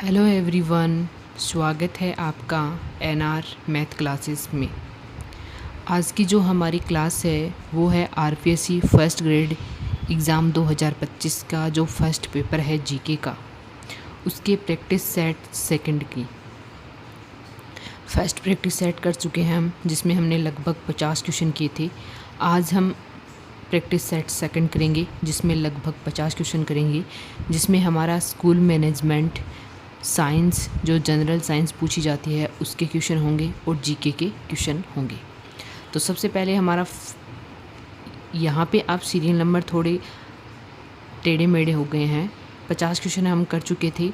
Hello everyone, स्वागत है आपका एनआर मैथ क्लासेस में। आज की जो हमारी क्लास है वो है आरपीएससी फर्स्ट ग्रेड एग्ज़ाम 2025 का जो फर्स्ट पेपर है जीके का, उसके प्रैक्टिस सेट सेकंड की। फर्स्ट प्रैक्टिस सेट कर चुके हैं हम, जिसमें हमने लगभग 50 क्वेश्चन किए थे। आज हम प्रैक्टिस सेट सेकंड करेंगे, जिसमें लगभग 50 क्वेश्चन करेंगे, जिसमें हमारा स्कूल मैनेजमेंट साइंस, जो जनरल साइंस पूछी जाती है, उसके क्वेश्चन होंगे और जीके के क्वेश्चन होंगे। तो सबसे पहले हमारा यहाँ पे आप सीरियल नंबर थोड़े टेढ़े मेढ़े हो गए हैं। 50 क्वेश्चन हम कर चुके थे।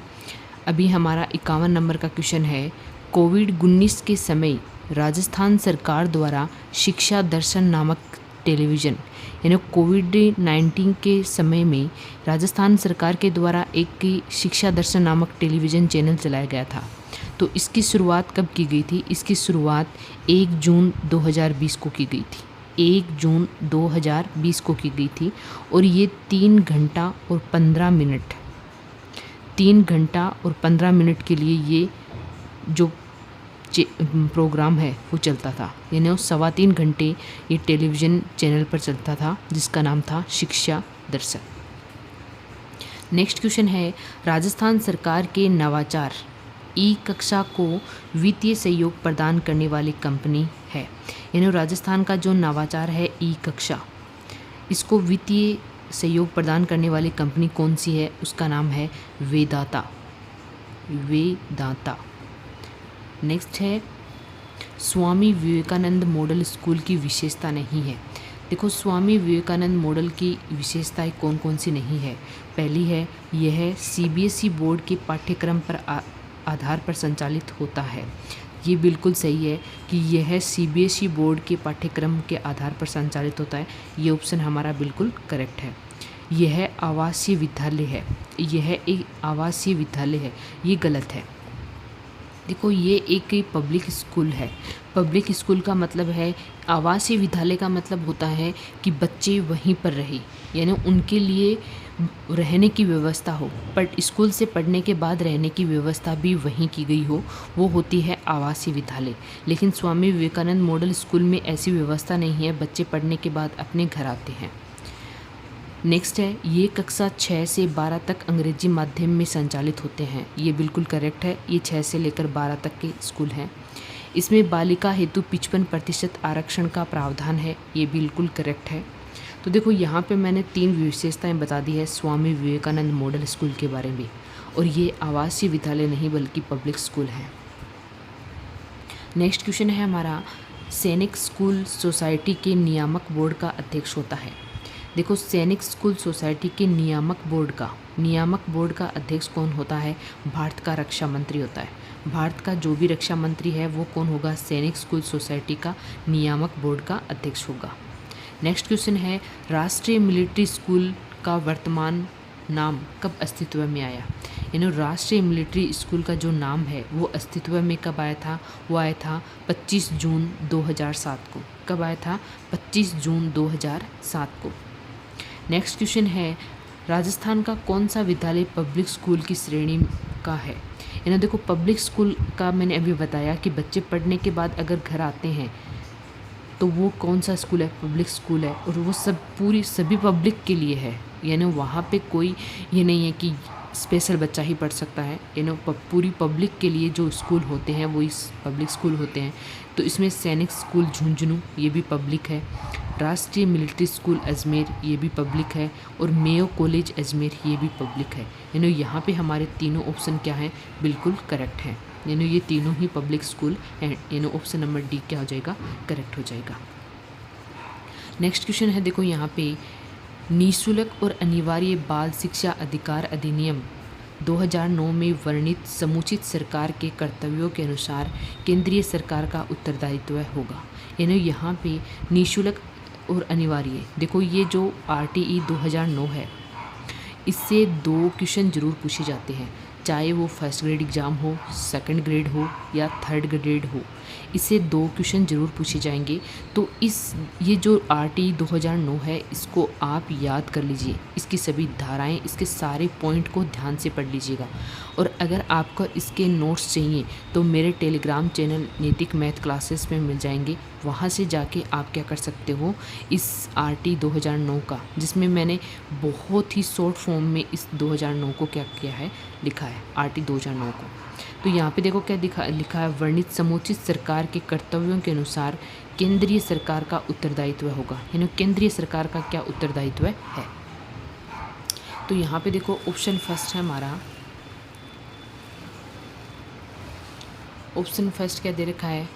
अभी हमारा 51 नंबर का क्वेश्चन है, कोविड-19 के समय राजस्थान सरकार द्वारा शिक्षा दर्शन नामक टेलीविज़न, यानी कोविड-19 के समय में राजस्थान सरकार के द्वारा एक शिक्षा दर्शन नामक टेलीविज़न चैनल चलाया गया था। तो इसकी शुरुआत कब की गई थी? इसकी शुरुआत 1 जून 2020 को की गई थी। 1 जून 2020 को की गई थी और ये 3 घंटा और 15 मिनट 3 घंटा और 15 मिनट के लिए ये जो प्रोग्राम है वो चलता था, यानी वो 3.25 घंटे ये टेलीविज़न चैनल पर चलता था, जिसका नाम था शिक्षा दर्शन। नेक्स्ट क्वेश्चन है, राजस्थान सरकार के नवाचार ई कक्षा को वित्तीय सहयोग प्रदान करने वाली कंपनी है। यानी राजस्थान का जो नवाचार है ई कक्षा, इसको वित्तीय सहयोग प्रदान करने वाली कंपनी कौन सी है? उसका नाम है वेदांता। नेक्स्ट है, स्वामी विवेकानंद मॉडल स्कूल की विशेषता नहीं है। देखो, स्वामी विवेकानंद मॉडल की विशेषताएं कौन कौन सी नहीं है। पहली है, यह सीबीएसई बोर्ड के पाठ्यक्रम पर आधार पर संचालित होता है। ये बिल्कुल सही है कि यह सीबीएसई बोर्ड के पाठ्यक्रम के आधार पर संचालित होता है। ये ऑप्शन हमारा बिल्कुल करेक्ट है। यह आवासीय विद्यालय है, यह एक आवासीय विद्यालय है, ये गलत है। देखो, ये एक पब्लिक स्कूल है। पब्लिक स्कूल का मतलब है, आवासीय विद्यालय का मतलब होता है कि बच्चे वहीं पर रहे, यानी उनके लिए रहने की व्यवस्था हो, बट स्कूल से पढ़ने के बाद रहने की व्यवस्था भी वहीं की गई हो, वो होती है आवासीय विद्यालय। लेकिन स्वामी विवेकानंद मॉडल स्कूल में ऐसी व्यवस्था नहीं है, बच्चे पढ़ने के बाद अपने घर आते हैं। नेक्स्ट है, ये कक्षा 6 से 12 तक अंग्रेजी माध्यम में संचालित होते हैं। ये बिल्कुल करेक्ट है। ये 6 से लेकर 12 तक के स्कूल हैं। इसमें बालिका हेतु 55% आरक्षण का प्रावधान है। ये बिल्कुल करेक्ट है। तो देखो, यहाँ पे मैंने 3 विशेषताएं बता दी है स्वामी विवेकानंद मॉडल स्कूल के बारे में, और ये आवासीय विद्यालय नहीं बल्कि पब्लिक स्कूल है। नेक्स्ट क्वेश्चन है हमारा, सैनिक स्कूल सोसाइटी के नियामक बोर्ड का अध्यक्ष होता है। देखो, सैनिक स्कूल सोसाइटी के नियामक बोर्ड का अध्यक्ष कौन होता है? भारत का रक्षा मंत्री होता है। भारत का जो भी रक्षा मंत्री है वो कौन होगा? सैनिक स्कूल सोसाइटी का नियामक बोर्ड का अध्यक्ष होगा। नेक्स्ट क्वेश्चन है, राष्ट्रीय मिलिट्री स्कूल का वर्तमान नाम कब अस्तित्व में आया? यानी राष्ट्रीय मिलिट्री स्कूल का जो नाम है वो अस्तित्व में कब आया था? वो आया था 25 जून 2007 को। कब आया था? 25 जून 2007 को। नेक्स्ट क्वेश्चन है, राजस्थान का कौन सा विद्यालय पब्लिक स्कूल की श्रेणी का है? यानी देखो, पब्लिक स्कूल का मैंने अभी बताया कि बच्चे पढ़ने के बाद अगर घर आते हैं तो वो कौन सा स्कूल है? पब्लिक स्कूल है, और वो सभी पब्लिक के लिए है। यानी वहाँ पे कोई ये नहीं है कि स्पेशल बच्चा ही पढ़ सकता है। यानी पूरी पब्लिक के लिए जो स्कूल होते हैं वो इस पब्लिक स्कूल होते हैं। तो इसमें सैनिक स्कूल झुंझुनू, ये भी पब्लिक है। राष्ट्रीय मिलिट्री स्कूल अजमेर, ये भी पब्लिक है। और मेयो कॉलेज अजमेर, ये भी पब्लिक है। यानी यहाँ पे हमारे तीनों ऑप्शन क्या हैं? बिल्कुल करेक्ट हैं। यानी ये तीनों ही पब्लिक स्कूल हैं। यानी ऑप्शन नंबर डी क्या हो जाएगा? करेक्ट हो जाएगा। नेक्स्ट क्वेश्चन है, देखो यहाँ पे, निःशुल्क और अनिवार्य बाल शिक्षा अधिकार अधिनियम 2009 में वर्णित समुचित सरकार के कर्तव्यों के अनुसार केंद्रीय सरकार का उत्तरदायित्व होगा। यानी यहाँ पे निःशुल्क और अनिवार्य, देखो ये जो RTE 2009 है, इससे 2 क्वेश्चन जरूर पूछे जाते हैं, चाहे वो फर्स्ट ग्रेड एग्ज़ाम हो, सेकंड ग्रेड हो या थर्ड ग्रेड हो, इससे 2 क्वेश्चन ज़रूर पूछे जाएंगे। तो ये जो RT 2009 है, इसको आप याद कर लीजिए, इसकी सभी धाराएं, इसके सारे पॉइंट को ध्यान से पढ़ लीजिएगा। और अगर आपको इसके नोट्स चाहिए तो मेरे टेलीग्राम चैनल नैतिक मैथ क्लासेस में मिल जाएंगे, वहाँ से जाके आप क्या कर सकते हो, इस RT 2009 का, जिसमें मैंने बहुत ही शॉर्ट फॉर्म में इस 2009 को क्या किया है, लिखा है RT 2009 को। तो यहाँ पे देखो क्या लिखा है, वर्णित समुचित सरकार के कर्तव्यों के अनुसार केंद्रीय सरकार का उत्तरदायित्व होगा, यानी केंद्रीय सरकार का क्या उत्तरदायित्व है। तो यहाँ पे देखो ऑप्शन फर्स्ट है हमारा, ऑप्शन फर्स्ट क्या दे रखा है,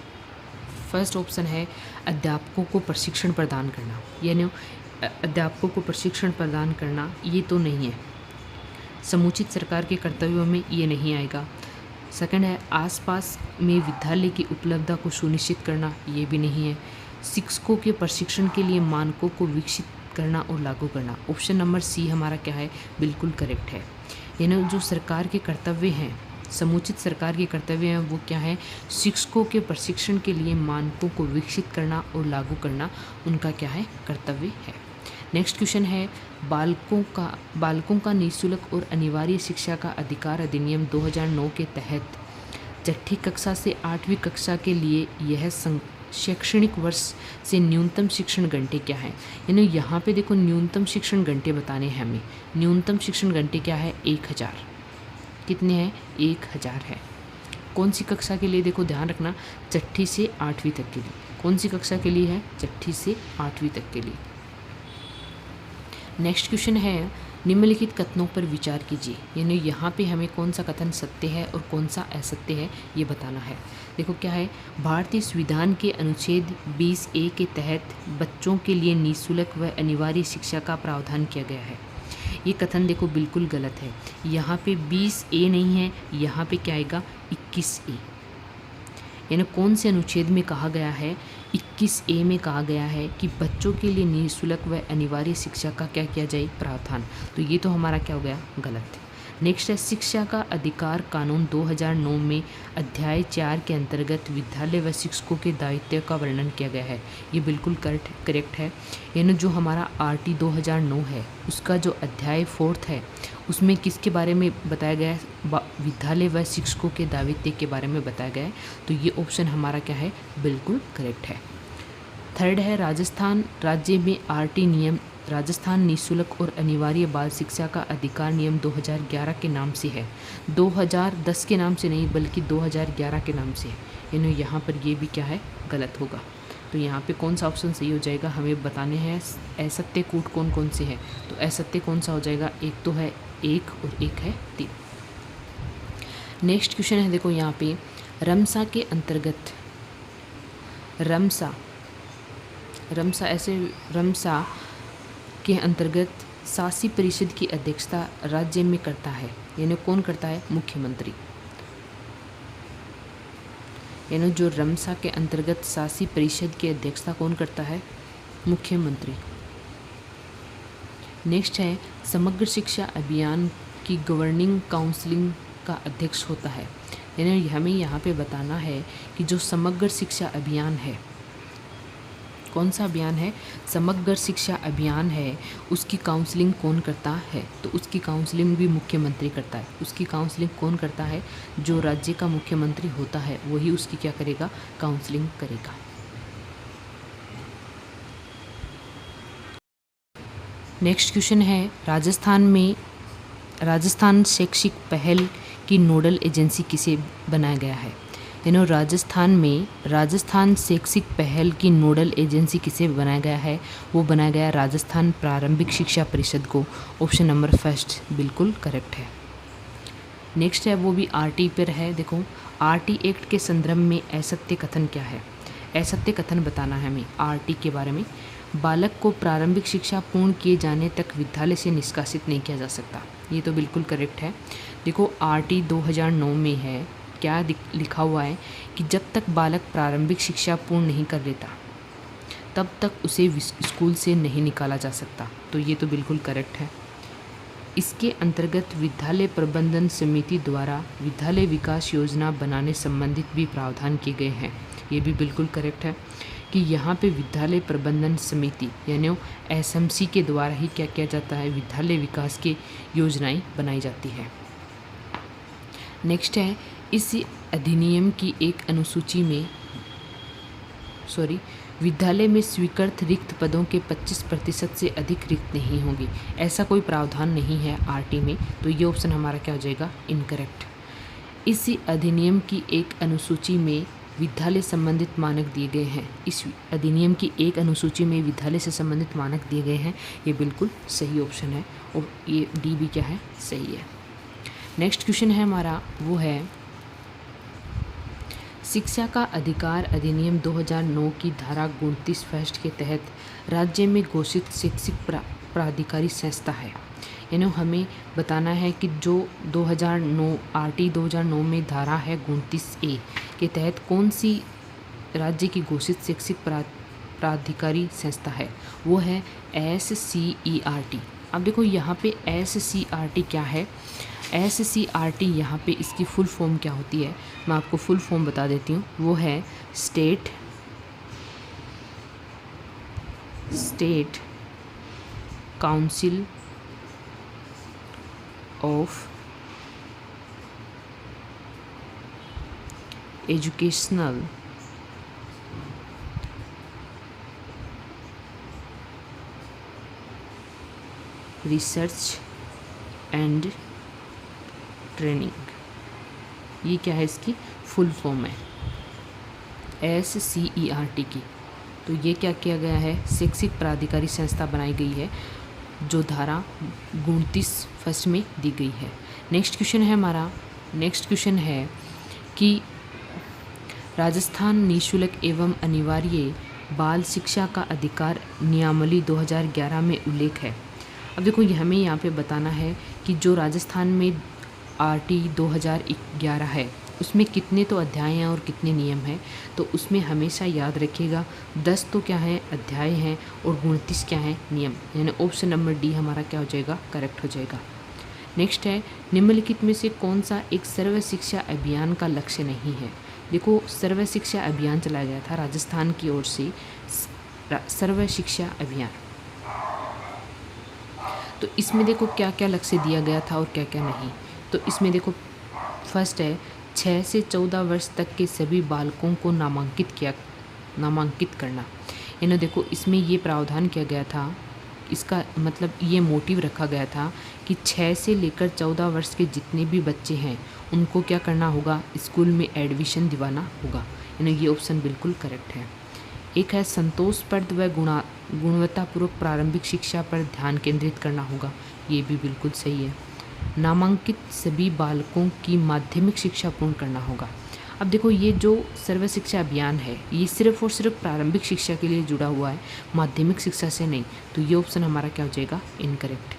फर्स्ट ऑप्शन है अध्यापकों को प्रशिक्षण प्रदान करना, यानी अध्यापकों को प्रशिक्षण प्रदान करना, ये तो नहीं है, समुचित सरकार के कर्तव्यों में ये नहीं आएगा। सेकंड है आसपास में विद्यालय की उपलब्धता को सुनिश्चित करना, ये भी नहीं है। शिक्षकों के प्रशिक्षण के लिए मानकों को विकसित करना और लागू करना, ऑप्शन नंबर सी हमारा क्या है, बिल्कुल करेक्ट है। यानी जो सरकार के कर्तव्य हैं, समुचित सरकार के कर्तव्य हैं, वो क्या है, शिक्षकों के प्रशिक्षण के लिए मानकों को विकसित करना और लागू करना उनका क्या है, कर्तव्य है। नेक्स्ट क्वेश्चन है बालकों का निःशुल्क और अनिवार्य शिक्षा का अधिकार अधिनियम 2009 के तहत छठी कक्षा से 8वीं कक्षा के लिए यह शैक्षणिक वर्ष से न्यूनतम शिक्षण घंटे क्या है। यानी यहाँ पे देखो न्यूनतम शिक्षण घंटे बताने हैं हमें। न्यूनतम शिक्षण घंटे क्या है, 1000। कितने हैं, 1000 है। कौन सी कक्षा के लिए, देखो ध्यान रखना, छठी से 8वीं तक के लिए। कौन सी कक्षा के लिए है, छठी से 8वीं तक के लिए। नेक्स्ट क्वेश्चन है निम्नलिखित कथनों पर विचार कीजिए। यानी यहाँ पे हमें कौन सा कथन सत्य है और कौन सा असत्य है ये बताना है। देखो क्या है, भारतीय संविधान के अनुच्छेद 20A के तहत बच्चों के लिए निःशुल्क व अनिवार्य शिक्षा का प्रावधान किया गया है। ये कथन देखो बिल्कुल गलत है। यहाँ पे 20A नहीं है, यहाँ पे क्या आएगा, 21A। यानी कौन से अनुच्छेद में कहा गया है, 21A में कहा गया है कि बच्चों के लिए निःशुल्क व अनिवार्य शिक्षा का क्या किया जाए, प्रावधान। तो ये तो हमारा क्या हो गया, गलत। नेक्स्ट है शिक्षा का अधिकार कानून 2009 में अध्याय 4 के अंतर्गत विद्यालय व शिक्षकों के दायित्व का वर्णन किया गया है। ये बिल्कुल करेक्ट है। यानी जो हमारा RT 2009 है, उसका जो अध्याय 4 है, उसमें किसके बारे में बताया गया है, विद्यालय व शिक्षकों के दायित्व के बारे में बताया गया है। तो ये ऑप्शन हमारा क्या है, बिल्कुल करेक्ट है। थर्ड है राजस्थान राज्य में RT नियम, राजस्थान निःशुल्क और अनिवार्य बाल शिक्षा का अधिकार नियम 2011 के नाम से है, 2010 के नाम से नहीं बल्कि 2011 के नाम से है। यानी यहाँ पर ये भी क्या है, गलत होगा। तो यहाँ पे कौन सा ऑप्शन सही हो जाएगा, हमें बताने हैं असत्य कूट कौन कौन से हैं। तो असत्य कौन सा हो जाएगा, एक तो है 1 और एक है 3। नेक्स्ट क्वेश्चन है, देखो यहाँ पे रमसा के अंतर्गत, रमसा के अंतर्गत शासी परिषद की अध्यक्षता राज्य में करता है। यानी कौन करता है, मुख्यमंत्री। यानी जो रमसा के अंतर्गत शासी परिषद की अध्यक्षता कौन करता है, मुख्यमंत्री। नेक्स्ट है समग्र शिक्षा अभियान की गवर्निंग काउंसिलिंग का अध्यक्ष होता है। यानी हमें यहाँ पे बताना है कि जो समग्र शिक्षा अभियान है, कौन सा अभियान है, समग्र शिक्षा अभियान है, उसकी काउंसलिंग कौन करता है। तो उसकी काउंसलिंग भी मुख्यमंत्री करता है। उसकी काउंसलिंग कौन करता है, जो राज्य का मुख्यमंत्री होता है वही उसकी क्या करेगा, काउंसलिंग करेगा। नेक्स्ट क्वेश्चन है राजस्थान शैक्षिक पहल की नोडल एजेंसी किसे बनाया गया है। यानी राजस्थान शैक्षिक पहल की नोडल एजेंसी किसे बनाया गया है, वो बनाया गया राजस्थान प्रारंभिक शिक्षा परिषद को। ऑप्शन नंबर फर्स्ट बिल्कुल करेक्ट है। नेक्स्ट है वो भी RT पर है। देखो RT एक्ट के संदर्भ में असत्य कथन क्या है, असत्य कथन बताना है हमें RT के बारे में। बालक को प्रारंभिक शिक्षा पूर्ण किए जाने तक विद्यालय से निष्कासित नहीं किया जा सकता, ये तो बिल्कुल करेक्ट है। देखो RT 2009 में है, क्या लिखा हुआ है कि जब तक बालक प्रारंभिक शिक्षा पूर्ण नहीं कर लेता तब तक उसे स्कूल से नहीं निकाला जा सकता। तो ये तो बिल्कुल करेक्ट है। इसके अंतर्गत विद्यालय प्रबंधन समिति द्वारा विद्यालय विकास योजना बनाने संबंधित भी प्रावधान किए गए हैं। ये भी बिल्कुल करेक्ट है कि यहाँ पे विद्यालय प्रबंधन समिति यानी एसएमसी के द्वारा ही क्या किया जाता है, विद्यालय विकास की योजनाएं बनाई जाती है। नेक्स्ट है, इस अधिनियम की एक अनुसूची में विद्यालय में स्वीकृत रिक्त पदों के 25% से अधिक रिक्त नहीं होंगी। ऐसा कोई प्रावधान नहीं है आरटी में, तो ये ऑप्शन हमारा क्या हो जाएगा, इनकरेक्ट। इस अधिनियम की एक अनुसूची में विद्यालय संबंधित मानक दिए गए हैं। इस अधिनियम की एक अनुसूची में विद्यालय से संबंधित मानक दिए गए हैं, ये बिल्कुल सही ऑप्शन है और ये डी भी क्या है, सही है। नेक्स्ट क्वेश्चन है हमारा, वो है शिक्षा का अधिकार अधिनियम 2009 की धारा 29 फर्स्ट के तहत राज्य में घोषित शैक्षिक प्राधिकारी संस्था है। यानी हमें बताना है कि जो 2009 आरटी 2009 में धारा है 29A के तहत कौन सी राज्य की घोषित शैक्षिक प्राधिकारी संस्था है, वो है SCERT। अब देखो यहाँ पे SCERT क्या है, SCERT यहाँ पे इसकी फुल फॉर्म क्या होती है, मैं आपको फुल फॉर्म बता देती हूँ। वो है state council of educational research and training. ये क्या है, इसकी फुल फॉर्म है SCERT की। तो ये क्या किया गया है, शैक्षिक प्राधिकारी संस्था बनाई गई है जो धारा 29 फर्स्ट में दी गई है। नेक्स्ट क्वेश्चन है हमारा, नेक्स्ट क्वेश्चन है कि राजस्थान निःशुल्क एवं अनिवार्य बाल शिक्षा का अधिकार नियमावली 2011 में उल्लेख है। अब देखो हमें यहाँ पे बताना है कि जो राजस्थान में आरटी 2011 है उसमें कितने तो अध्याय हैं और कितने नियम हैं, तो उसमें हमेशा याद रखिएगा 10 तो क्या है, अध्याय हैं और 29 क्या है, नियम। यानी ऑप्शन नंबर डी हमारा क्या हो जाएगा, करेक्ट हो जाएगा। नेक्स्ट है, निम्नलिखित में से कौन सा एक सर्व शिक्षा अभियान का लक्ष्य नहीं है। देखो सर्व शिक्षा अभियान चलाया गया था राजस्थान की ओर से, सर्व शिक्षा अभियान। तो इसमें देखो क्या क्या लक्ष्य दिया गया था और क्या क्या नहीं। तो इसमें देखो फर्स्ट है 6 से 14 वर्ष तक के सभी बालकों को नामांकित करना। यानी देखो इसमें ये प्रावधान किया गया था, इसका मतलब ये मोटिव रखा गया था कि 6 से लेकर 14 वर्ष के जितने भी बच्चे हैं उनको क्या करना होगा, स्कूल में एडमिशन दिवाना होगा। यानी ये ऑप्शन बिल्कुल करेक्ट है। एक है संतोषप्रद व गुणवत्तापूर्वक प्रारंभिक शिक्षा पर ध्यान केंद्रित करना होगा, ये भी बिल्कुल सही है। नामांकित सभी बालकों की माध्यमिक शिक्षा पूर्ण करना होगा। अब देखो ये जो सर्व शिक्षा अभियान है ये सिर्फ और सिर्फ प्रारंभिक शिक्षा के लिए जुड़ा हुआ है, माध्यमिक शिक्षा से नहीं। तो ये ऑप्शन हमारा क्या हो जाएगा, इनकरेक्ट।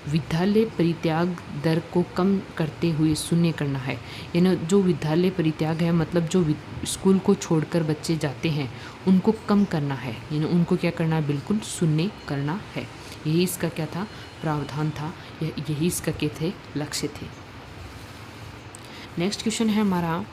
विद्यालय परित्याग दर को कम करते हुए शून्य करना है। यानी जो विद्यालय परित्याग है मतलब जो स्कूल को छोड़कर बच्चे जाते हैं उनको कम करना है, यानी उनको क्या करना है, बिल्कुल शून्य करना है। यही इसका क्या था, प्रावधान था, यही इसका क्या थे, लक्ष्य थे। नेक्स्ट क्वेश्चन है हमारा,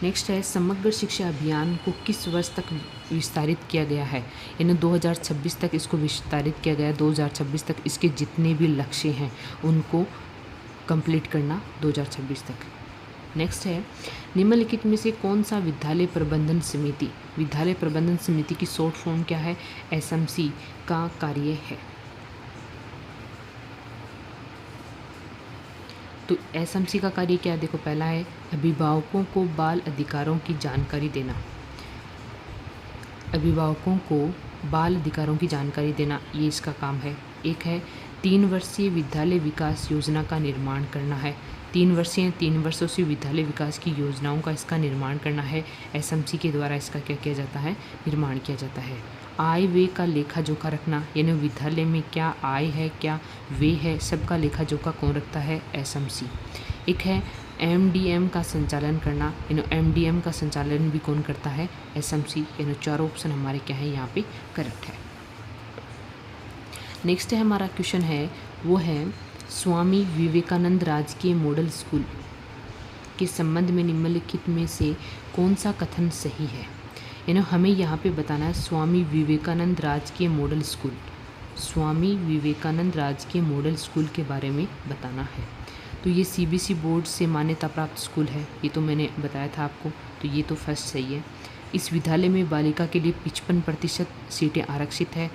नेक्स्ट है समग्र शिक्षा अभियान को किस वर्ष तक विस्तारित किया गया है। यानी 2026 तक इसको विस्तारित किया गया है। 2026 तक इसके जितने भी लक्ष्य हैं उनको कंप्लीट करना 2026 तक। नेक्स्ट है निम्नलिखित में से कौन सा विद्यालय प्रबंधन समिति की शॉर्ट फॉर्म क्या है, SMC का कार्य है। तो SMC का कार्य क्या है, देखो पहला है अभिभावकों को बाल अधिकारों की जानकारी देना। अभिभावकों को बाल अधिकारों की जानकारी देना, ये इसका काम है। एक है 3 वर्षीय विद्यालय विकास योजना का निर्माण करना है। 3 वर्षों से विद्यालय विकास की योजनाओं का इसका निर्माण करना है। SMC के द्वारा इसका क्या किया जाता है, निर्माण किया जाता है। आय व्यय का लेखा जोखा रखना, यानी विद्यालय में क्या आय है क्या व्यय है सबका लेखा जोखा कौन रखता है, SMC। एक है MDM का संचालन करना, यानी MDM का संचालन भी कौन करता है, SMC। यानी चारों ऑप्शन हमारे क्या है यहाँ पे करेक्ट है। नेक्स्ट है हमारा क्वेश्चन है, वो है स्वामी विवेकानंद राजकीय मॉडल स्कूल के संबंध में निम्नलिखित में से कौन सा कथन सही है। हमें यहाँ पे बताना है स्वामी विवेकानंद राजकीय मॉडल स्कूल, स्वामी विवेकानंद राजकीय मॉडल स्कूल के बारे में बताना है। तो ये सीबीएसई बोर्ड से मान्यता प्राप्त स्कूल है, ये तो मैंने बताया था आपको, तो ये तो फर्स्ट सही है। इस विद्यालय में बालिका के लिए 55% सीटें आरक्षित है,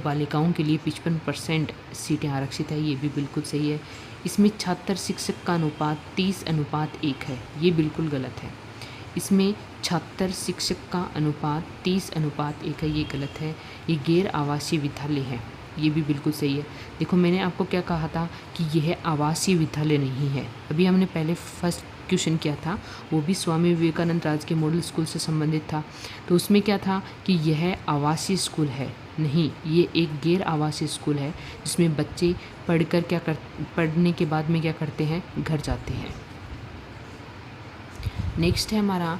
बालिकाओं के लिए 55% सीटें आरक्षित है, ये भी बिल्कुल सही है। इसमें छात्र शिक्षक का अनुपात 30:1 है, ये बिल्कुल गलत है। इसमें छात्र शिक्षक का अनुपात 30:1 है, ये गलत है। ये गैर आवासीय विद्यालय है, ये भी बिल्कुल सही है। देखो मैंने आपको क्या कहा था कि यह आवासीय विद्यालय नहीं है। अभी हमने पहले फर्स्ट क्वेश्चन किया था, वो भी स्वामी विवेकानंद राजकीय मॉडल स्कूल से संबंधित था, तो उसमें क्या था कि यह आवासीय स्कूल है। नहीं, ये एक गैर आवासीय स्कूल है जिसमें बच्चे पढ़ने के बाद में क्या करते हैं, घर जाते हैं। नेक्स्ट है हमारा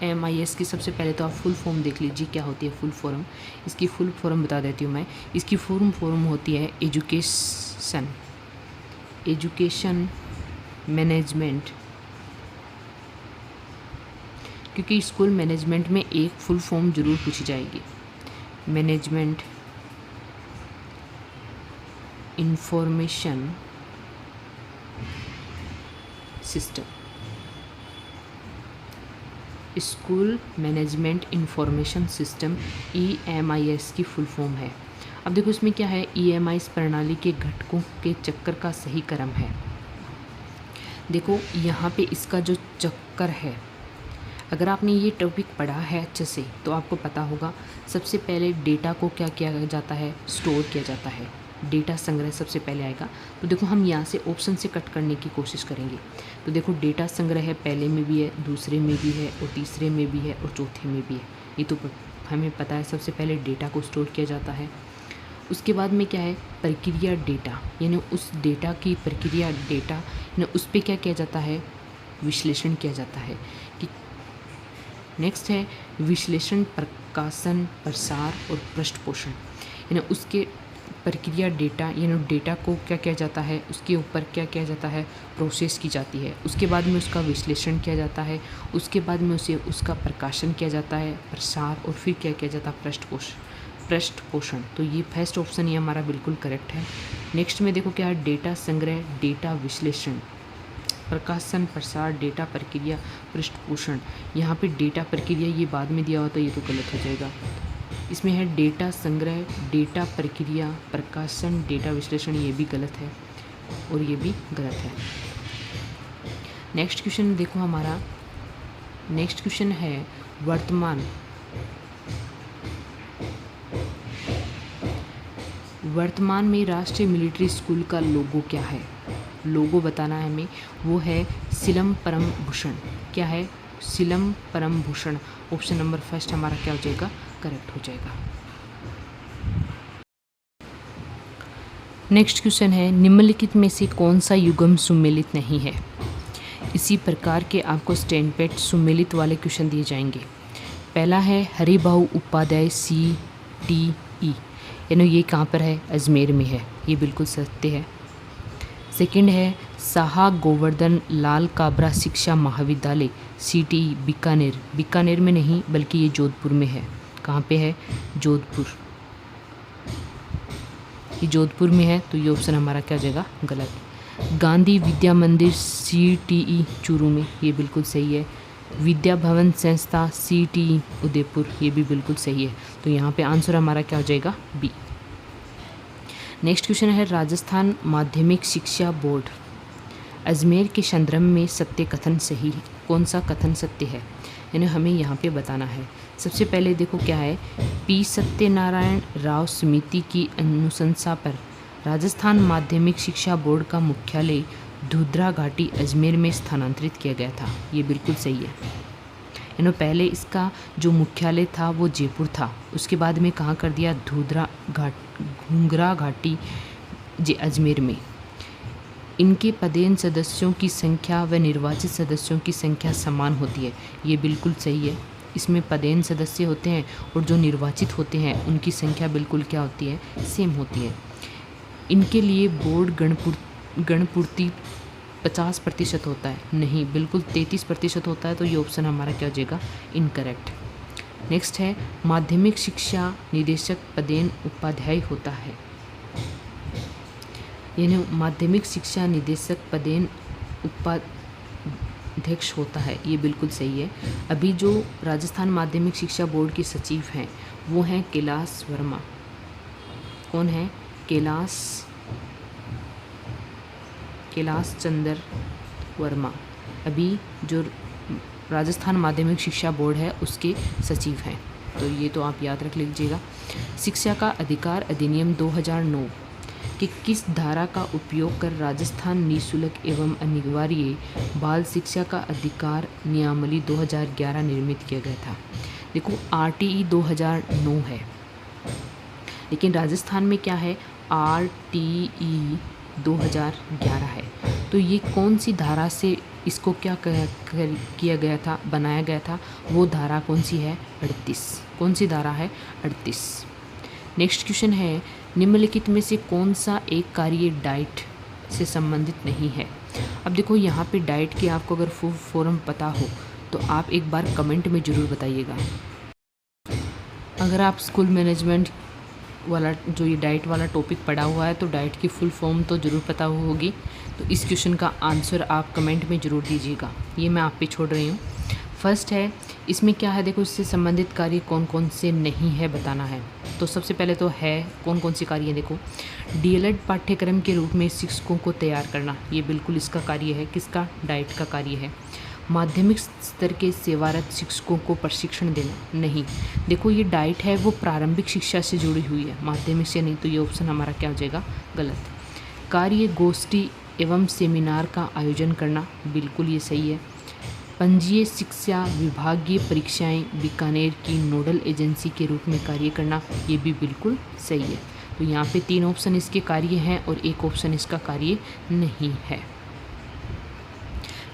EMIS की सबसे पहले तो आप फुल फॉर्म देख लीजिए क्या होती है फुल फॉर्म। इसकी फुल फॉर्म बता देती हूँ मैं। इसकी फुल फॉर्म होती है एजुकेशन मैनेजमेंट, क्योंकि स्कूल मैनेजमेंट में एक फुल फॉर्म जरूर पूछी जाएगी। Management information system, school management information system EMIS की फुल फॉर्म है। अब देखो इसमें क्या है, EMIS प्रणाली के घटकों के चक्कर का सही क्रम है। देखो यहाँ पे इसका जो चक्कर है, अगर आपने ये टॉपिक पढ़ा है अच्छे से तो आपको पता होगा। सबसे पहले डेटा को क्या किया जाता है, स्टोर किया जाता है। डेटा संग्रह सबसे पहले आएगा। तो देखो हम यहाँ से ऑप्शन से कट करने की कोशिश करेंगे। तो देखो डेटा संग्रह है, पहले में भी है, दूसरे में भी है, और तीसरे में भी है, और चौथे में भी है। ये तो हमें पता है। सबसे पहले डेटा को स्टोर किया जाता है। उसके बाद में क्या है, प्रक्रिया डेटा, यानी उस डेटा की प्रक्रिया डेटा, यानी उस पर क्या किया जाता है, विश्लेषण किया जाता है। कि नेक्स्ट है विश्लेषण, प्रकाशन, प्रसार और पृष्ठपोषण, यानी उसके प्रक्रिया डेटा, यानी डेटा को क्या किया जाता है, उसके ऊपर क्या किया जाता है, प्रोसेस की जाती है। उसके बाद में उसका विश्लेषण किया जाता है। उसके बाद में उसका प्रकाशन किया जाता है, प्रसार, और फिर क्या किया जाता है, पृष्ठपोषण। तो ये फर्स्ट ऑप्शन ये हमारा बिल्कुल करेक्ट है। नेक्स्ट में देखो क्या है, डेटा संग्रह, डेटा विश्लेषण, प्रकाशन, प्रसार, डेटा प्रक्रिया, पृष्ठपोषण। यहाँ पे डेटा प्रक्रिया ये बाद में दिया हुआ तो ये तो गलत हो जाएगा। इसमें है डेटा संग्रह, डेटा प्रक्रिया, प्रकाशन, डेटा विश्लेषण, ये भी गलत है और ये भी गलत है। नेक्स्ट क्वेश्चन देखो हमारा, नेक्स्ट क्वेश्चन है वर्तमान में राष्ट्रीय मिलिट्री स्कूल का लोगो क्या है। लोगो बताना है हमें। वो है सीलम परम भूषण। क्या है, सीलम परम भूषण। ऑप्शन नंबर फर्स्ट हमारा क्या हो जाएगा, करेक्ट हो जाएगा। नेक्स्ट क्वेश्चन है, निम्नलिखित में से कौन सा युग्म सुमेलित नहीं है। इसी प्रकार के आपको स्टैंडर्ड सुमेलित वाले क्वेश्चन दिए जाएंगे। पहला है हरिभाऊ उपाध्याय CTE, यानी ये कहाँ पर है, अजमेर में है, ये बिल्कुल सत्य है। सेकंड है साहा गोवर्धन लाल काबरा शिक्षा महाविद्यालय CTE बीकानेर, बीकानेर में नहीं बल्कि ये जोधपुर में है। कहाँ पे है, जोधपुर, ये जोधपुर में है, तो ये ऑप्शन हमारा क्या हो जाएगा, गलत। गांधी विद्या मंदिर CTE चूरू में, ये बिल्कुल सही है। विद्या भवन संस्था CTE उदयपुर, ये भी बिल्कुल सही है। तो यहाँ पे आंसर हमारा क्या हो जाएगा, बी। नेक्स्ट क्वेश्चन है राजस्थान माध्यमिक शिक्षा बोर्ड अजमेर के संदर्भ में सत्य कथन सही है। कौन सा कथन सत्य है, यानी हमें यहाँ पे बताना है। सबसे पहले देखो क्या है, P सत्यनारायण राव समिति की अनुशंसा पर राजस्थान माध्यमिक शिक्षा बोर्ड का मुख्यालय धूधरा घाटी अजमेर में स्थानांतरित किया गया था, ये बिल्कुल सही है। यानी पहले इसका जो मुख्यालय था वो जयपुर था, उसके बाद में कहाँ कर दिया, घूंगरा घाटी अजमेर में। इनके पदेन सदस्यों की संख्या व निर्वाचित सदस्यों की संख्या समान होती है। ये बिल्कुल सही है। इसमें पदेन सदस्य होते हैं और जो निर्वाचित होते हैं उनकी संख्या बिल्कुल क्या होती है, सेम होती है। इनके लिए बोर्ड गणपूर्ति 50% होता है, नहीं, बिल्कुल 33% होता है। तो ये ऑप्शन हमारा क्या हो जाएगा, इनकरेक्ट। नेक्स्ट है माध्यमिक शिक्षा निदेशक पदेन उपाध्याय होता है, यानी माध्यमिक शिक्षा निदेशक पदेन उपाध्यक्ष होता है। ये बिल्कुल सही है। अभी जो राजस्थान माध्यमिक शिक्षा बोर्ड के सचिव हैं वो हैं कैलाश वर्मा। कौन है, कैलाश चंद्र वर्मा अभी जो राजस्थान माध्यमिक शिक्षा बोर्ड है उसके सचिव हैं। तो ये तो आप याद रख लीजिएगा। शिक्षा का अधिकार अधिनियम 2009 कि किस धारा का उपयोग कर राजस्थान निःशुल्क एवं अनिवार्य बाल शिक्षा का अधिकार नियमावली 2011 निर्मित किया गया था। देखो RTE 2009 है, लेकिन राजस्थान में क्या है, RTE 2011 है। तो ये कौन सी धारा से इसको क्या किया गया था, बनाया गया था, वो धारा कौन सी है, 38। कौन सी धारा है, 38। नेक्स्ट क्वेश्चन है निम्नलिखित में से कौन सा एक कार्य डाइट से संबंधित नहीं है। अब देखो यहाँ पे डाइट की आपको अगर फुल फॉर्म पता हो तो आप एक बार कमेंट में ज़रूर बताइएगा। अगर आप स्कूल मैनेजमेंट वाला जो ये डाइट वाला टॉपिक पढ़ा हुआ है तो डाइट की फुल फॉर्म तो ज़रूर पता होगी। तो इस क्वेश्चन का आंसर आप कमेंट में ज़रूर दीजिएगा। ये मैं आप पे छोड़ रही हूँ। फर्स्ट है, इसमें क्या है, देखो इससे संबंधित कार्य कौन कौन से नहीं है बताना है। तो सबसे पहले तो है कौन कौन सी कार्य है, देखो DLED पाठ्यक्रम के रूप में शिक्षकों को तैयार करना, ये बिल्कुल इसका कार्य है। किसका, डाइट का कार्य है। माध्यमिक स्तर के सेवारत शिक्षकों को प्रशिक्षण देना, नहीं, देखो ये डाइट है वो प्रारंभिक शिक्षा से जुड़ी हुई है, माध्यमिक से नहीं। तो ये ऑप्शन हमारा क्या हो जाएगा, गलत। कार्य गोष्ठी एवं सेमिनार का आयोजन करना, बिल्कुल ये सही है। पंजीय शिक्षा विभागीय परीक्षाएं बीकानेर की नोडल एजेंसी के रूप में कार्य करना, ये भी बिल्कुल सही है। तो यहाँ पे 3 ऑप्शन इसके कार्य हैं और 1 ऑप्शन इसका कार्य नहीं है।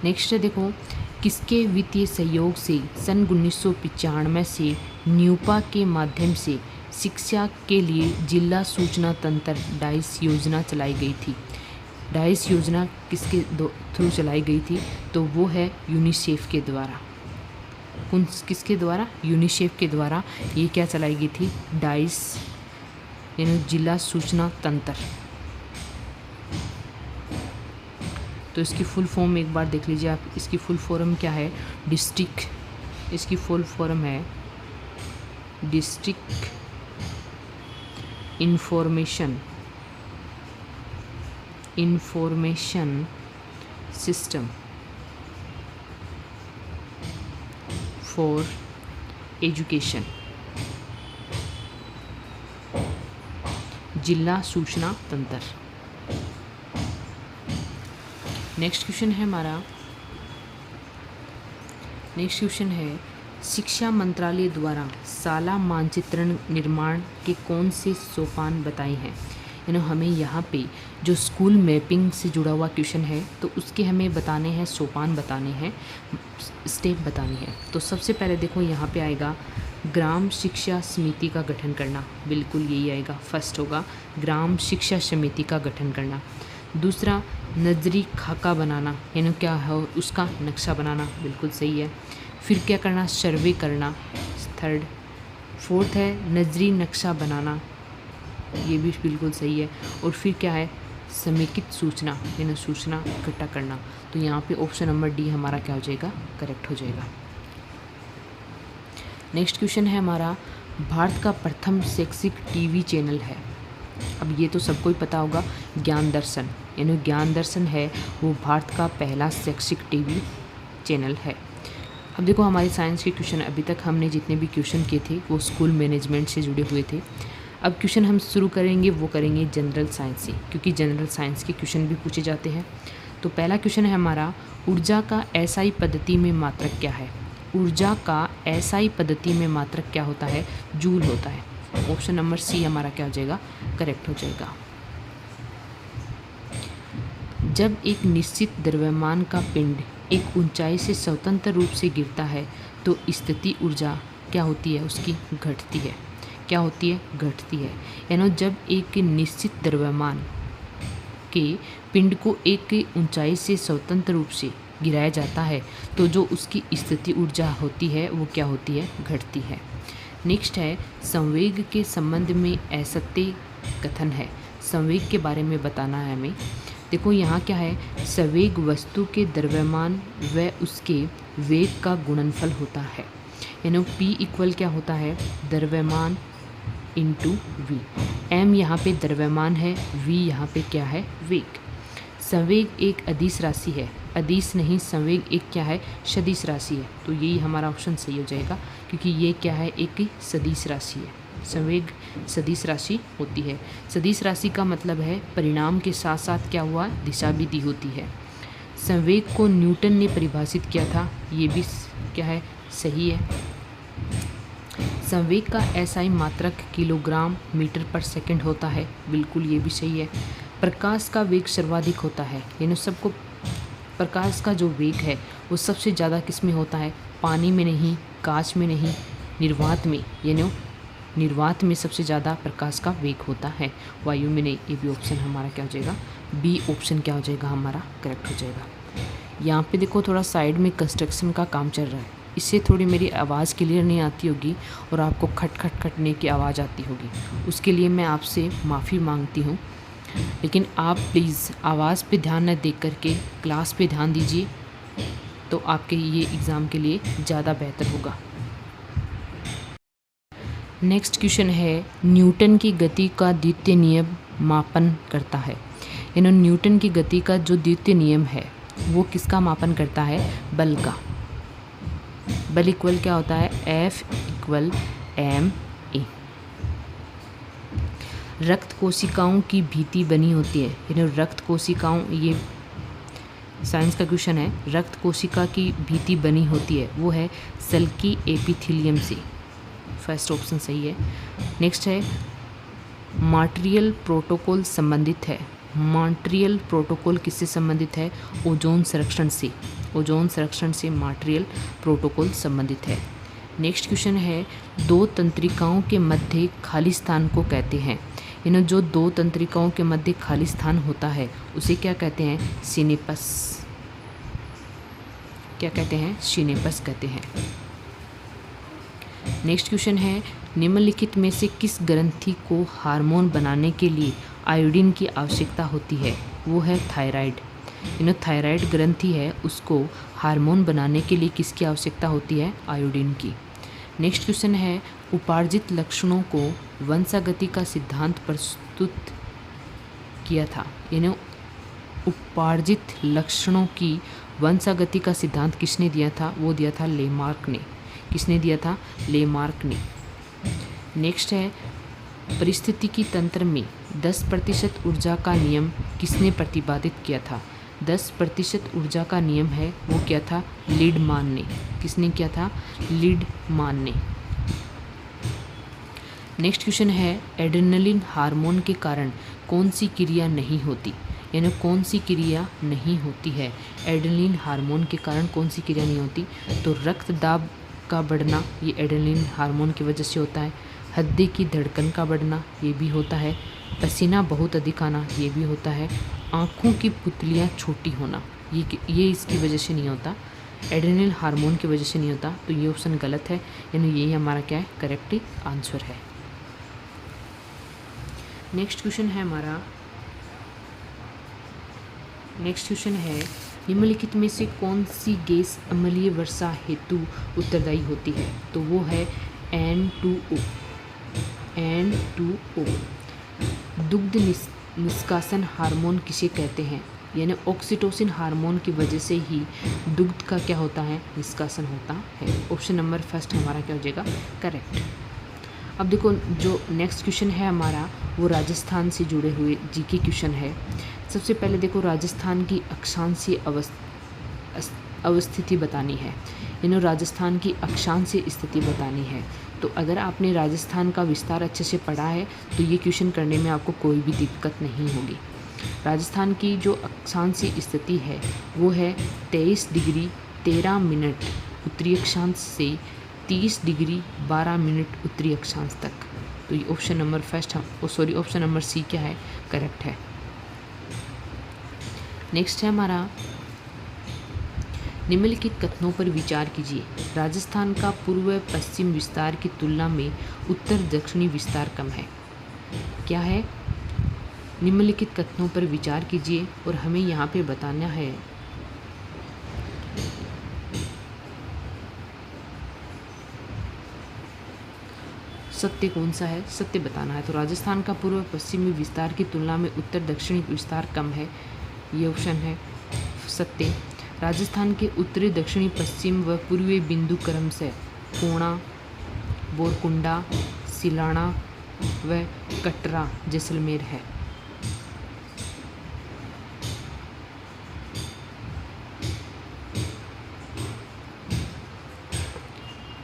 नेक्स्ट है, देखो किसके वित्तीय सहयोग से सन 1995 से न्यूपा के माध्यम से शिक्षा के लिए जिला सूचना तंत्र डाइस योजना चलाई गई थी। डाइस योजना किसके थ्रू चलाई गई थी, तो वो है यूनिसेफ के द्वारा। किसके द्वारा, यूनिसेफ के द्वारा ये क्या चलाई गई थी, डाइस यानी जिला सूचना तंत्र। तो इसकी फुल फॉर्म एक बार देख लीजिए आप। इसकी फुल फॉर्म क्या है, डिस्ट्रिक्ट, इसकी फुल फॉर्म है district information system for education, जिला सूचना तंत्र। नेक्स्ट क्वेश्चन है हमारा, नेक्स्ट क्वेश्चन है शिक्षा मंत्रालय द्वारा शाला मानचित्रण निर्माण के कौन से सोपान बताए हैं। यानी हमें यहाँ पे जो स्कूल मैपिंग से जुड़ा हुआ क्वेश्चन है तो उसके हमें बताने हैं, सोपान बताने हैं, स्टेप बतानी है। तो सबसे पहले देखो यहाँ पे आएगा ग्राम शिक्षा समिति का गठन करना, बिल्कुल यही आएगा, फर्स्ट होगा ग्राम शिक्षा समिति का गठन करना। दूसरा नजरी खाका बनाना, यानी क्या है उसका नक्शा बनाना, बिल्कुल सही है। फिर क्या करना, सर्वे करना, थर्ड। फोर्थ है नजरी नक्शा बनाना, ये भी बिल्कुल सही है। और फिर क्या है, समेकित सूचना यानी सूचना इकट्ठा करना। तो यहाँ पे ऑप्शन नंबर डी हमारा क्या हो जाएगा, करेक्ट हो जाएगा। नेक्स्ट क्वेश्चन है हमारा, भारत का प्रथम शैक्षिक टीवी चैनल है। अब ये तो सबको ही पता होगा, ज्ञान दर्शन, यानी ज्ञान दर्शन है वो भारत का पहला शैक्षिक टीवी चैनल है। अब देखो हमारे साइंस के क्वेश्चन, अभी तक हमने जितने भी क्वेश्चन किए थे वो स्कूल मैनेजमेंट से जुड़े हुए थे। अब क्वेश्चन हम शुरू करेंगे वो करेंगे जनरल साइंस से, क्योंकि जनरल साइंस के क्वेश्चन भी पूछे जाते हैं। तो पहला क्वेश्चन है हमारा, ऊर्जा का एसआई पद्धति में मात्रक क्या है। ऊर्जा का एसआई पद्धति में मात्रक क्या होता है, जूल होता है। ऑप्शन नंबर सी हमारा क्या हो जाएगा, करेक्ट हो जाएगा। जब एक निश्चित द्रव्यमान का पिंड एक ऊंचाई से स्वतंत्र रूप से गिरता है तो स्थिति ऊर्जा क्या होती है, उसकी घटती है। क्या होती है, घटती है। यानी जब एक निश्चित द्रव्यमान के पिंड को एक ऊंचाई से स्वतंत्र रूप से गिराया जाता है तो जो उसकी स्थिति ऊर्जा होती है वो क्या होती है, घटती है। नेक्स्ट है संवेग के संबंध में असत्य कथन है। संवेग के बारे में बताना है हमें। देखो यहाँ क्या है, संवेग वस्तु के द्रव्यमान व उसके वेग का गुणनफल होता है। यानी P इक्वल क्या होता है, द्रव्यमान इंटू वी। m यहाँ पे द्रव्यमान है, v यहाँ पे क्या है, वेग। संवेग एक अदिश राशि है, अदिश नहीं, संवेग एक क्या है, सदिश राशि है। तो यही हमारा ऑप्शन सही हो जाएगा क्योंकि ये क्या है, एक सदिश राशि है। संवेग सदिश राशि होती है। सदिश राशि का मतलब है परिणाम के साथ साथ क्या हुआ, दिशा भी दी होती है। संवेग को न्यूटन ने परिभाषित किया था, ये भी क्या है, सही है। संवेग का एसआई मात्रक किलोग्राम मीटर पर सेकंड होता है, बिल्कुल ये भी सही है। प्रकाश का वेग सर्वाधिक होता है, यानी सबको प्रकाश का जो वेग है वो सबसे ज़्यादा किस में होता है, पानी में नहीं, कांच में नहीं, निर्वात में। यानी निर्वात में सबसे ज़्यादा प्रकाश का वेग होता है, वायु में नहीं। ये भी ऑप्शन हमारा क्या हो जाएगा, बी ऑप्शन क्या हो जाएगा, हमारा करेक्ट हो जाएगा। यहाँ पे देखो थोड़ा साइड में कंस्ट्रक्शन का काम चल रहा है, इससे थोड़ी मेरी आवाज़ क्लियर नहीं आती होगी और आपको खट खट खटने की आवाज़ आती होगी, उसके लिए मैं आपसे माफ़ी मांगती हूँ। लेकिन आप प्लीज़ आवाज़ पे ध्यान न दे करके क्लास पे ध्यान दीजिए, तो आपके ये एग्ज़ाम के लिए ज़्यादा बेहतर होगा। नेक्स्ट क्वेश्चन है, न्यूटन की गति का द्वितीय नियम मापन करता है। यानी न्यूटन की गति का जो द्वितीय नियम है वो किसका मापन करता है, बल का। बल इक्वल क्या होता है, F इक्वल ma। रक्त कोशिकाओं की भित्ति बनी होती है, यानी रक्त कोशिकाओं, ये साइंस का क्वेश्चन है, रक्त कोशिका की भित्ति बनी होती है वो है सल्की एपिथेलियम से। फर्स्ट ऑप्शन सही है। नेक्स्ट है मॉन्ट्रियल प्रोटोकॉल संबंधित है। मॉन्ट्रियल प्रोटोकॉल किससे संबंधित है, ओजोन संरक्षण से। ओजोन संरक्षण से मॉन्ट्रियल प्रोटोकॉल संबंधित है। नेक्स्ट क्वेश्चन है, दो तंत्रिकाओं के मध्य खाली स्थान को कहते हैं। यानी जो दो तंत्रिकाओं के मध्य खाली स्थान होता है उसे क्या कहते हैं, सिनेपस। क्या कहते हैं, सिनेपस कहते हैं। नेक्स्ट क्वेश्चन है, निम्नलिखित में से किस ग्रंथि को हार्मोन बनाने के लिए आयोडीन की आवश्यकता होती है, वो है थायराइड। यानी थायराइड ग्रंथि है, उसको हार्मोन बनाने के लिए किसकी आवश्यकता होती है, आयोडीन की। नेक्स्ट क्वेश्चन है, उपार्जित लक्षणों को वंशागति का सिद्धांत प्रस्तुत किया था। यानी उपार्जित लक्षणों की वंशागति का सिद्धांत किसने दिया था, वो दिया था लेमार्क ने। किसने दिया था, लेमार्क ने। नेक्स्ट है, परिस्थितिकी तंत्र में 10% ऊर्जा का नियम किसने प्रतिपादित किया था। 10% ऊर्जा का नियम है वो क्या था, लीडमान ने। किसने किया था, लीडमान ने। नेक्स्ट क्वेश्चन है, एड्रेनलिन हार्मोन के कारण कौन सी क्रिया नहीं होती। यानी कौन सी क्रिया नहीं होती है, एड्रेनलिन हार्मोन के कारण कौन सी क्रिया नहीं होती, तो रक्त दाब का बढ़ना ये एड्रेनलिन हार्मोन की वजह से होता है। हृदय की धड़कन का बढ़ना ये भी होता है। पसीना बहुत अधिक आना ये भी होता है। आँखों की पुतलियाँ छोटी होना ये इसकी वजह से नहीं होता, एड्रेनलिन हार्मोन की वजह से नहीं होता। तो ये ऑप्शन गलत है, यानी यही हमारा क्या है, करेक्ट आंसर है। नेक्स्ट क्वेश्चन है हमारा, नेक्स्ट क्वेश्चन है, निम्नलिखित में से कौन सी गैस अम्लीय वर्षा हेतु उत्तरदायी होती है, तो वो है N2O। N2O। दुग्ध निष्कासन हार्मोन किसे कहते हैं, यानी ऑक्सीटोसिन हार्मोन की वजह से ही दुग्ध का क्या होता है, निष्कासन होता है। ऑप्शन नंबर फर्स्ट हमारा क्या हो जाएगा, करेक्ट। अब देखो जो नेक्स्ट क्वेश्चन है हमारा वो राजस्थान से जुड़े हुए जीके क्वेश्चन है। सबसे पहले देखो राजस्थान की अक्षांशीय अवस्थिति बतानी है, यानी राजस्थान की अक्षांशीय स्थिति बतानी है। तो अगर आपने राजस्थान का विस्तार अच्छे से पढ़ा है तो ये क्वेश्चन करने में आपको कोई भी दिक्कत नहीं होगी। राजस्थान की जो अक्षांशीय स्थिति है वो है 23 डिग्री 13 मिनट उत्तरी अक्षांश से 30 डिग्री 12 मिनट उत्तरी अक्षांश तक। तो ये ऑप्शन नंबर सी क्या है, करेक्ट है। नेक्स्ट है हमारा, निम्नलिखित कथनों पर विचार कीजिए। राजस्थान का पूर्व पश्चिम विस्तार की तुलना में उत्तर दक्षिणी विस्तार कम है। क्या है, निम्नलिखित कथनों पर विचार कीजिए और हमें यहाँ पे बताना है सत्य कौन सा है, सत्य बताना है। तो राजस्थान का पूर्व पश्चिमी विस्तार की तुलना में उत्तर दक्षिणी विस्तार कम है, ये ऑप्शन है सत्य। राजस्थान के उत्तरी दक्षिणी पश्चिम व पूर्वी बिंदु क्रम से पूर्णा, बोरकुंडा, सिलाना व कटरा जैसलमेर है।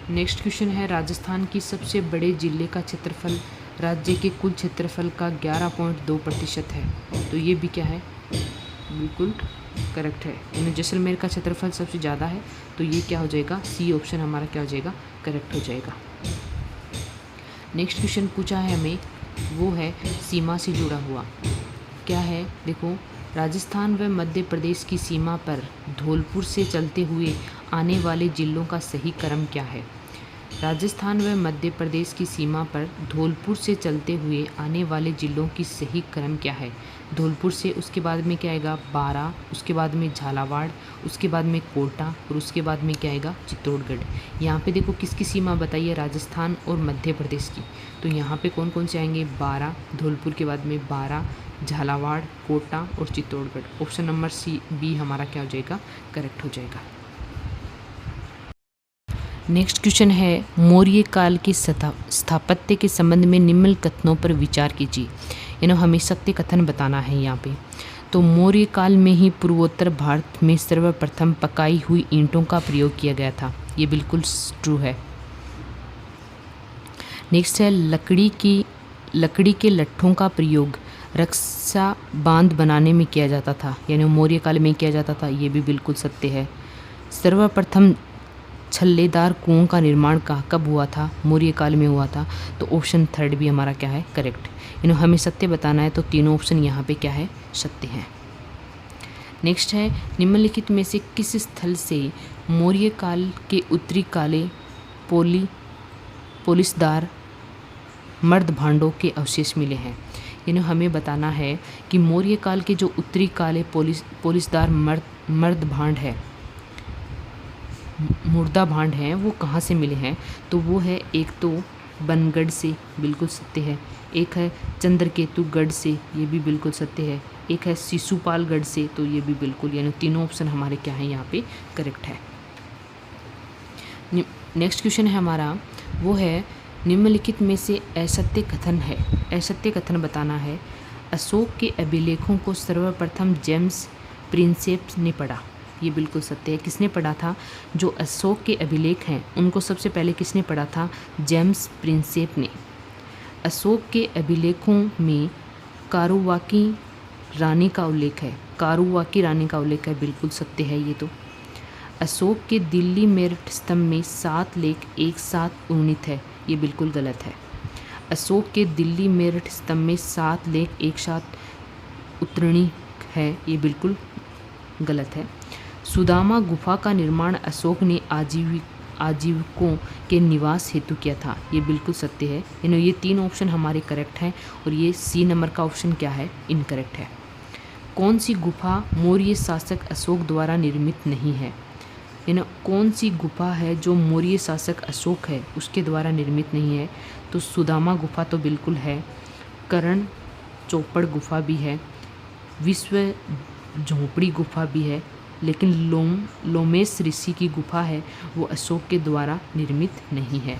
नेक्स्ट क्वेश्चन है, राजस्थान की सबसे बड़े जिले का क्षेत्रफल राज्य के कुल क्षेत्रफल का 11.2% है। तो ये भी क्या है, बिल्कुल करेक्ट है। यानी जैसलमेर का क्षेत्रफल सबसे ज़्यादा है, तो ये क्या हो जाएगा, सी ऑप्शन हमारा क्या हो जाएगा, करेक्ट हो जाएगा। नेक्स्ट क्वेश्चन पूछा है हमें, वो है सीमा से जुड़ा हुआ। क्या है, देखो, राजस्थान व मध्य प्रदेश की सीमा पर धौलपुर से चलते हुए आने वाले जिलों का सही क्रम क्या है। राजस्थान व मध्य प्रदेश की सीमा पर धौलपुर से चलते हुए आने वाले जिलों की सही क्रम क्या है। धौलपुर से उसके बाद में क्या आएगा, बारा, उसके बाद में झालावाड़, उसके बाद में कोटा और उसके बाद में क्या आएगा, चित्तौड़गढ़। यहाँ पे देखो किसकी सीमा बताइए, राजस्थान और मध्य प्रदेश की। तो यहाँ पे कौन कौन से आएंगे, बारा, धौलपुर के बाद में बारा, झालावाड़, कोटा और Chittorgarh. Option number C B हमारा क्या हो जाएगा, करेक्ट हो जाएगा। नेक्स्ट क्वेश्चन है, मौर्य काल के स्थापत्य के संबंध में निम्न कथनों पर विचार कीजिए। यानी हमें सत्य कथन बताना है यहाँ पे। तो मौर्य काल में ही पूर्वोत्तर भारत में सर्वप्रथम पकाई हुई ईंटों का प्रयोग किया गया था, ये बिल्कुल ट्रू है। नेक्स्ट है, लकड़ी के लट्ठों का प्रयोग रक्षा बांध बनाने में किया जाता था, यानी मौर्य काल में किया जाता था, ये भी बिल्कुल सत्य है। सर्वप्रथम छल्लेदार कुओं का निर्माण कब हुआ था, मौर्य काल में हुआ था। तो ऑप्शन थर्ड भी हमारा क्या है, करेक्ट। यानी हमें सत्य बताना है, तो तीनों ऑप्शन यहाँ पे क्या है, सत्य है। नेक्स्ट है, निम्नलिखित में से किस स्थल से मौर्य काल के उत्तरी काले पोलिसदार मर्द भांडों के अवशेष मिले हैं। यानी हमें बताना है कि मौर्य काल के जो उत्तरी काले पोलिसदार मर्द भांड है, मुर्दा भांड हैं, वो कहाँ से मिले हैं। तो वो है, एक तो बनगढ़ से, बिल्कुल सत्य है। एक है चंद्रकेतुगढ़ से, ये भी बिल्कुल सत्य है। एक है शिशुपालगढ़ से, तो ये भी बिल्कुल, यानी तीनों ऑप्शन हमारे क्या हैं, यहाँ पे करेक्ट है। नेक्स्ट क्वेश्चन है हमारा, वो है निम्नलिखित में से असत्य कथन है, असत्य कथन बताना है। अशोक के अभिलेखों को सर्वप्रथम जेम्स प्रिंसेप ने पढ़ा, ये बिल्कुल सत्य है। किसने पढ़ा था, जो अशोक के अभिलेख हैं उनको सबसे पहले किसने पढ़ा था, जेम्स प्रिंसेप ने। अशोक के अभिलेखों में कारुवाकी रानी का उल्लेख है, कारुवाकी रानी का उल्लेख है, बिल्कुल सत्य है ये तो। अशोक के दिल्ली मेरठ स्तंभ में 7 लेख एक साथ उन्नीत है, ये बिल्कुल गलत है। अशोक के दिल्ली मेरठ स्तंभ में 7 लेख एक साथ उत्तीर्ण है, ये बिल्कुल गलत है। सुदामा गुफा का निर्माण अशोक ने आजीविकों के निवास हेतु किया था, ये बिल्कुल सत्य है। यानी ये तीन ऑप्शन हमारे करेक्ट हैं और ये सी नंबर का ऑप्शन क्या है, इनकरेक्ट है। कौन सी गुफा मौर्य शासक अशोक द्वारा निर्मित नहीं है, यानी कौन सी गुफा है जो मौर्य शासक अशोक है उसके द्वारा निर्मित नहीं है। तो सुदामा गुफा तो बिल्कुल है, करण चौपड़ गुफा भी है, विश्व झोपड़ी गुफा भी है, लेकिन लोमेश ऋषि की गुफा है वो अशोक के द्वारा निर्मित नहीं है।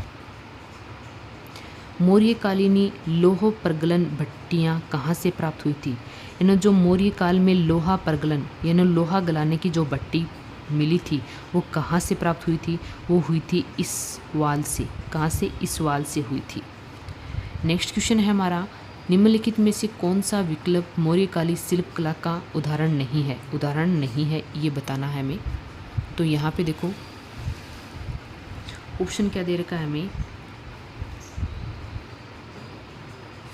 मौर्यकालीनी लोह प्रगलन भट्टियाँ कहाँ से प्राप्त हुई थी, यानी जो मौर्य काल में लोहा प्रगलन यानी लोहा गलाने की जो भट्टी मिली थी वो कहाँ से प्राप्त हुई थी, वो हुई थी इस वाल से। कहाँ से, इस वाल से हुई थी। नेक्स्ट क्वेश्चन है हमारा, निम्नलिखित में से कौन सा विकल्प मौर्यकालीन शिल्प कला का उदाहरण नहीं है? उदाहरण नहीं है ये बताना है हमें। तो यहाँ पे देखो ऑप्शन क्या दे रखा है हमें।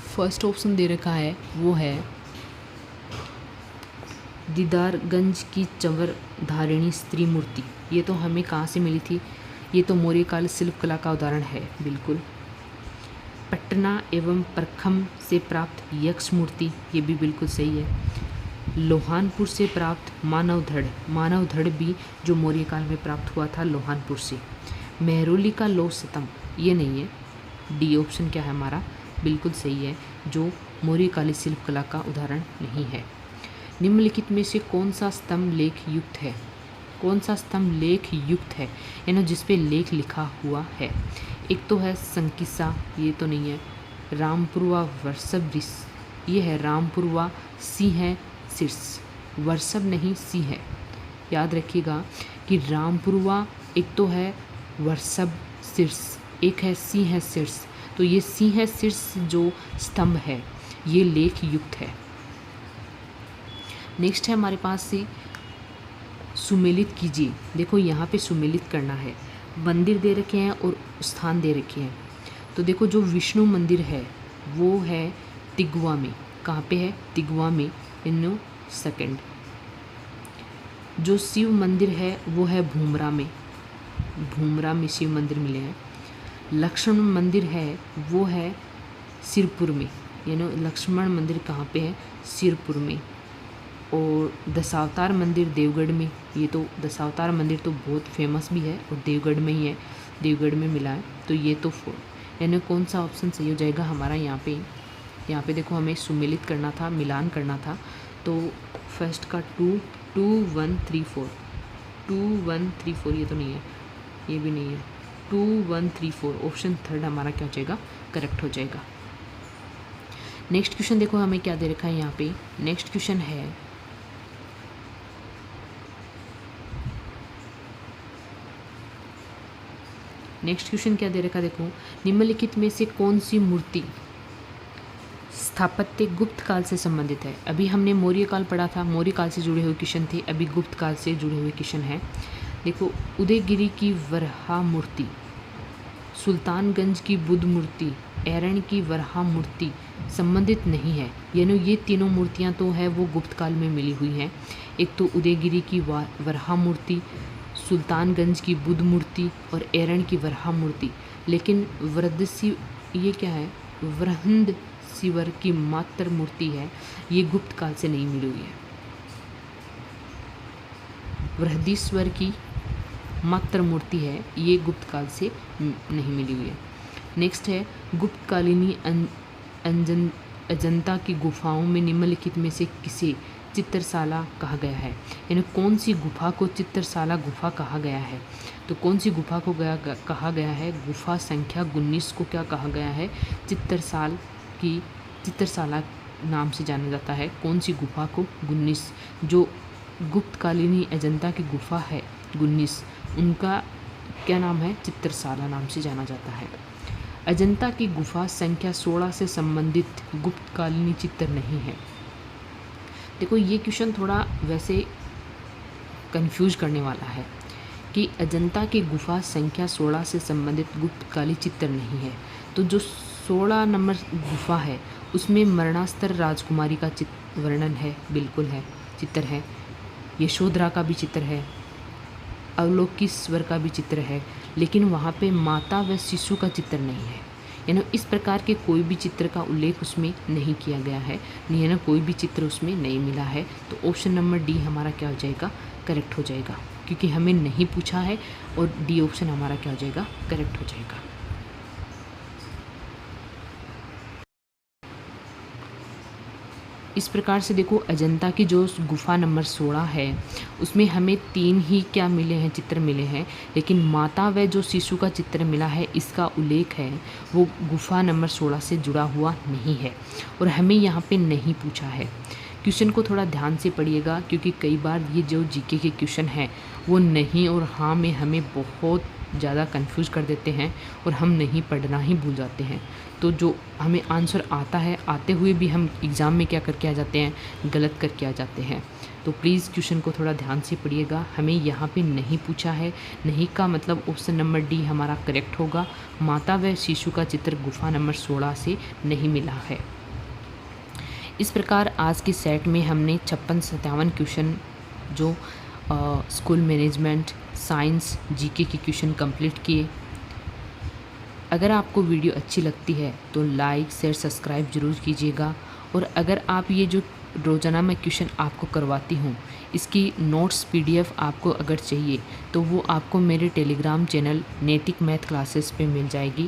फर्स्ट ऑप्शन दे रखा है वो है दीदारगंज की चंवर धारिणी स्त्री मूर्ति। ये तो हमें कहाँ से मिली थी? ये तो मौर्यकाल शिल्प कला का उदाहरण है बिल्कुल। पटना एवं परखम से प्राप्त यक्ष मूर्ति, ये भी बिल्कुल सही है। लोहानपुर से प्राप्त मानव धड़ भी जो मौर्यकाल में प्राप्त हुआ था लोहानपुर से। मेहरौली का लौह स्तंभ, ये नहीं है। डी ऑप्शन क्या है हमारा? बिल्कुल सही है, जो मौर्यकालीन शिल्प कला का उदाहरण नहीं है। निम्नलिखित में से कौन सा स्तंभ लेख युक्त है? कौन सा स्तंभ लेख युक्त है, यानी जिसपे लेख लिखा हुआ है? एक तो है संकिसा, ये तो नहीं है। रामपुरवा वर्षभ, ये है रामपुरवा। सी है शीर्ष, वर्षभ नहीं सी है। याद रखिएगा कि रामपुरवा एक तो है वर्षभ शीर्ष, एक है सी है शीर्ष। तो ये सी है शीर्ष जो स्तंभ है ये लेख युक्त है। नेक्स्ट है हमारे पास से सुमेलित कीजिए। देखो यहाँ पे सुमेलित करना है। मंदिर दे रखे हैं और स्थान दे रखे हैं। तो देखो जो विष्णु मंदिर है वो है तिगवा में। कहाँ पे है? तिगवा में इन सेकंड। जो शिव मंदिर है वो है भूमरा में। भूमरा में शिव मंदिर मिले हैं। लक्ष्मण मंदिर है वो है सिरपुर में, यानी लक्ष्मण मंदिर कहाँ पे है? सिरपुर में। और दशावतार मंदिर देवगढ़ में। ये तो दशावतार मंदिर तो बहुत फेमस भी है और देवगढ़ में ही है, देवगढ़ में मिला है। तो ये तो यानी कौन सा ऑप्शन सही हो जाएगा हमारा यहाँ पे? यहाँ पे देखो हमें सुमेलित करना था, मिलान करना था। तो फर्स्ट का 2 2 1 3 4 2 1 3 4, ये तो नहीं है, ये भी नहीं है। 2 1 3 4 ऑप्शन थर्ड हमारा क्या हो जाएगा? करेक्ट हो जाएगा। नेक्स्ट क्वेश्चन देखो हमें क्या दे रखा है यहाँ पे। नेक्स्ट क्वेश्चन है क्या दे रखा? देखो निम्नलिखित में से कौन सी मूर्ति स्थापत्य गुप्त काल से संबंधित है? अभी हमने मौर्य काल पढ़ा था, मौर्य काल से जुड़े हुए क्वेश्चन थे। अभी गुप्त काल से जुड़े हुए क्वेश्चन है। देखो उदयगिरी की वराह मूर्ति, सुल्तानगंज की बुद्ध मूर्ति, एरन की वराह मूर्ति संबंधित नहीं है। यानी ये तीनों मूर्तियाँ तो है वो गुप्त काल में मिली हुई हैं। एक तो उदयगिरी की वराह मूर्ति, सुल्तानगंज की बुद्ध मूर्ति और एरन की वराह मूर्ति। लेकिन ये क्या है? वृहंदसीवर की मात्र मूर्ति है, ये गुप्त काल से नहीं मिली हुई है। बृहदीश्वर की मात्र मूर्ति है, ये गुप्त काल से नहीं मिली हुई है। नेक्स्ट है गुप्तकालीनी अजंता की गुफाओं में निम्नलिखित में से किसे चित्रशाला कहा गया है? यानी कौन सी गुफा को चित्रशाला गुफा कहा गया है? तो कौन सी गुफा को कहा गया है? गुफा संख्या 19 को क्या कहा गया है? चित्रशाला नाम से जाना जाता है। कौन सी गुफा को? 19। जो गुप्तकालीनी अजंता की गुफा है 19, उनका क्या नाम है? चित्रशाला नाम से जाना जाता है। अजंता की गुफा संख्या 16 से संबंधित गुप्तकालीनी चित्र नहीं है। देखो ये क्वेश्चन थोड़ा वैसे कंफ्यूज करने वाला है कि अजंता की गुफा संख्या 16 से संबंधित गुप्तकालीन चित्र नहीं है। तो जो 16 नंबर गुफा है उसमें मरणास्त्र राजकुमारी का वर्णन है, बिल्कुल है, चित्र है। यशोधरा का भी चित्र है, अवलोकीश्वर का भी चित्र है, लेकिन वहाँ पे माता व शिशु का चित्र नहीं है। यानी इस प्रकार के कोई भी चित्र का उल्लेख उसमें नहीं किया गया है, नहीं है ना, कोई भी चित्र उसमें नहीं मिला है। तो ऑप्शन नंबर डी हमारा क्या हो जाएगा? करेक्ट हो जाएगा, क्योंकि हमें नहीं पूछा है और डी ऑप्शन हमारा क्या हो जाएगा? करेक्ट हो जाएगा। इस प्रकार से देखो अजंता की जो गुफा नंबर 16 है उसमें हमें 3 ही क्या मिले हैं? चित्र मिले हैं। लेकिन माता व जो शिशु का चित्र मिला है इसका उल्लेख है वो गुफा नंबर 16 से जुड़ा हुआ नहीं है और हमें यहाँ पे नहीं पूछा है। क्वेश्चन को थोड़ा ध्यान से पढ़िएगा, क्योंकि कई बार ये जो जीके के क्वेश्चन हैं वो नहीं और हाँ में हमें बहुत ज़्यादा कंफ्यूज कर देते हैं और हम नहीं पढ़ना ही भूल जाते हैं। तो जो हमें आंसर आता है, आते हुए भी हम एग्ज़ाम में क्या करके आ जाते हैं, गलत करके आ जाते हैं। तो प्लीज़ क्वेश्चन को थोड़ा ध्यान से पढ़िएगा। हमें यहाँ पे नहीं पूछा है, नहीं का मतलब ऑप्शन नंबर डी हमारा करेक्ट होगा। माता व शिशु का चित्र गुफा नंबर 16 से नहीं मिला है। इस प्रकार आज के सेट में हमने 56-57 क्वेश्चन जो स्कूल मैनेजमेंट, साइंस, जीके के क्वेश्चन कंप्लीट किए। अगर आपको वीडियो अच्छी लगती है तो लाइक, शेयर, सब्सक्राइब ज़रूर कीजिएगा। और अगर आप ये जो रोज़ाना मैं क्वेश्चन आपको करवाती हूँ, इसकी नोट्स PDF आपको अगर चाहिए तो वो आपको मेरे टेलीग्राम चैनल नैतिक मैथ क्लासेस पे मिल जाएगी।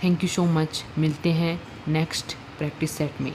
Thank you so much. मिलते हैं नेक्स्ट प्रैक्टिस सेट में।